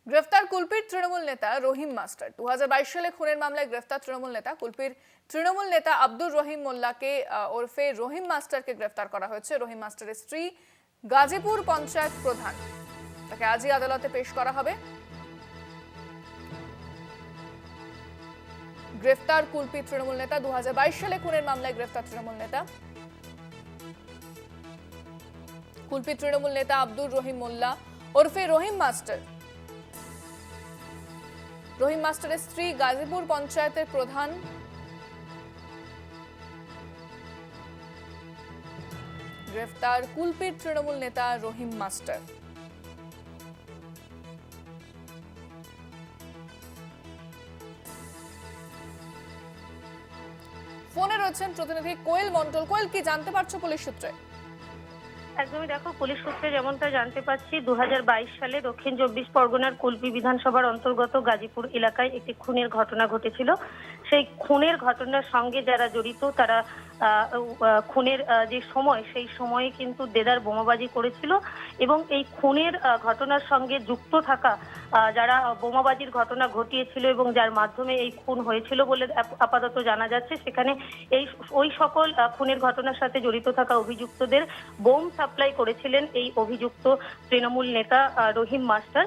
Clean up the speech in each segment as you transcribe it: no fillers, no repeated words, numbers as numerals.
গ্রেফতার কুলপির তৃণমূল নেতা রহিম মাস্টার। 2022 সালে খুনের মামলায় গ্রেফতার তৃণমূল নেতা কুলপির তৃণমূল নেতা আব্দুর রহিম মোল্লাকে ওরফে রহিম মাস্টারকে গ্রেফতার করা হয়েছে। রহিম মাস্টারের স্ত্রী গাজীপুর পঞ্চায়েত প্রধান, তাকে আজই আদালতে পেশ করা হবে। গ্রেফতার কুলপির তৃণমূল নেতা। 2022 সালে খুনের মামলায় গ্রেফতার তৃণমূল নেতা কুলপির তৃণমূল নেতা আব্দুর রহিম মোল্লা ওরফে রহিম মাস্টার। রহিম মাস্টারের স্ত্রী গাজীপুর পঞ্চায়েতের প্রধান। গ্রেফতার কুলপির তৃণমূল নেতা রহিম মাস্টার। ফোনে রয়েছেন প্রতিনিধি কোয়েল মন্ডল। কোয়েল, কি জানতে পারছো পুলিশ সূত্রে? একদমই, দেখো, পুলিশ সূত্রে যেমনটা জানতে পাচ্ছি 2022 সালে দক্ষিণ চব্বিশ পরগনার কুলপি বিধানসভার অন্তর্গত গাজীপুর এলাকায় একটি খুনের ঘটনা ঘটেছিল। সেই খুনের ঘটনার সঙ্গে যারা জড়িত তারা খুনের যে সময়, সেই সময়ে কিন্তু দেদার বোমাবাজি করেছিল এবং এই খুনের ঘটনার সঙ্গে যুক্ত থাকা যারা বোমাবাজির ঘটনা ঘটিয়েছিল এবং যার মাধ্যমে এই খুন হয়েছিল বলে আপাতত জানা যাচ্ছে, সেখানে ওই সকল খুনের ঘটনার সাথে জড়িত থাকা অভিযুক্তদের বোম সাপ্লাই করেছিলেন এই অভিযুক্ত তৃণমূল নেতা রহিম মাস্টার।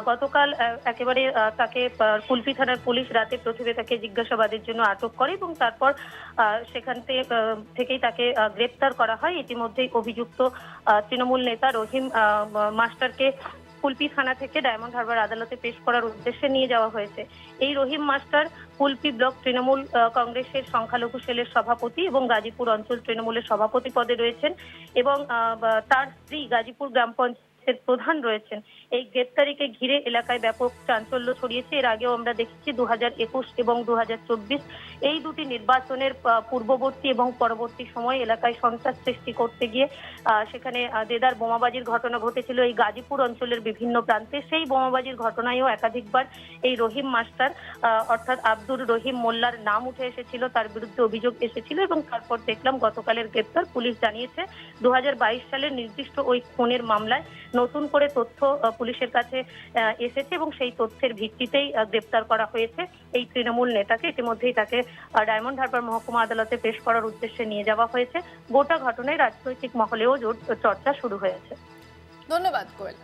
গতকাল একেবারে তাকে কুলপি থানার পুলিশ রাতে প্রথমে তাকে জিজ্ঞাসাবাদের জন্য আটক করে এবং তারপর সেখান থেকেই তাকে গ্রেপ্তার করা হয়। ইতিমধ্যেই অভিযুক্ত তৃণমূল নেতা রহিম মাস্টারকে কুলপি থানা থেকে ডায়মন্ড হারবার আদালতে পেশ করার উদ্দেশ্যে নিয়ে যাওয়া হয়েছে। এই রহিম মাস্টার কুলপি ব্লক তৃণমূল কংগ্রেসের সংখ্যালঘু সেলের সভাপতি এবং গাজীপুর অঞ্চল তৃণমূলের সভাপতি পদে রয়েছেন এবং তার স্ত্রী গাজীপুর গ্রাম পঞ্চায়েতের প্রধান রয়েছেন। এই গ্রেপ্তারিকে ঘিরে এলাকায় ব্যাপক চাঞ্চল্য ছড়িয়েছে। এর আগেও আমরা দেখেছি 2021 এবং 2024 এই দুটি নির্বাচনের পূর্ববর্তী এবং পরবর্তী সময় এলাকায় সন্ত্রাস সৃষ্টি করতে গিয়ে সেখানে দেদার বোমাবাজির ঘটনা ঘটেছিল এই গাজীপুর অঞ্চলের বিভিন্ন প্রান্তে। সেই বোমাবাজির ঘটনায়ও একাধিকবার এই রহিম মাস্টার অর্থাৎ আব্দুর রহিম মোল্লার নাম উঠে এসেছিল, তার বিরুদ্ধে অভিযোগ এসেছিল এবং তারপর দেখলাম গতকালের গ্রেপ্তার। পুলিশ জানিয়েছে 2022 সালের নির্দিষ্ট ওই খুনের মামলায় নতুন করে তথ্য পুলিশের কাছে এসেছে এবং সেই তথ্যের ভিত্তিতেই গ্রেপ্তার করা হয়েছে এই তৃণমূল নেতাকে। ইতিমধ্যেই তাকে ডায়মন্ড হারবার মহকুমা আদালতে পেশ করার উদ্দেশ্যে নিয়ে যাওয়া হয়েছে। গোটা ঘটনায় রাজনৈতিক মহলেও জোর চর্চা শুরু হয়েছে। ধন্যবাদ কোয়েল।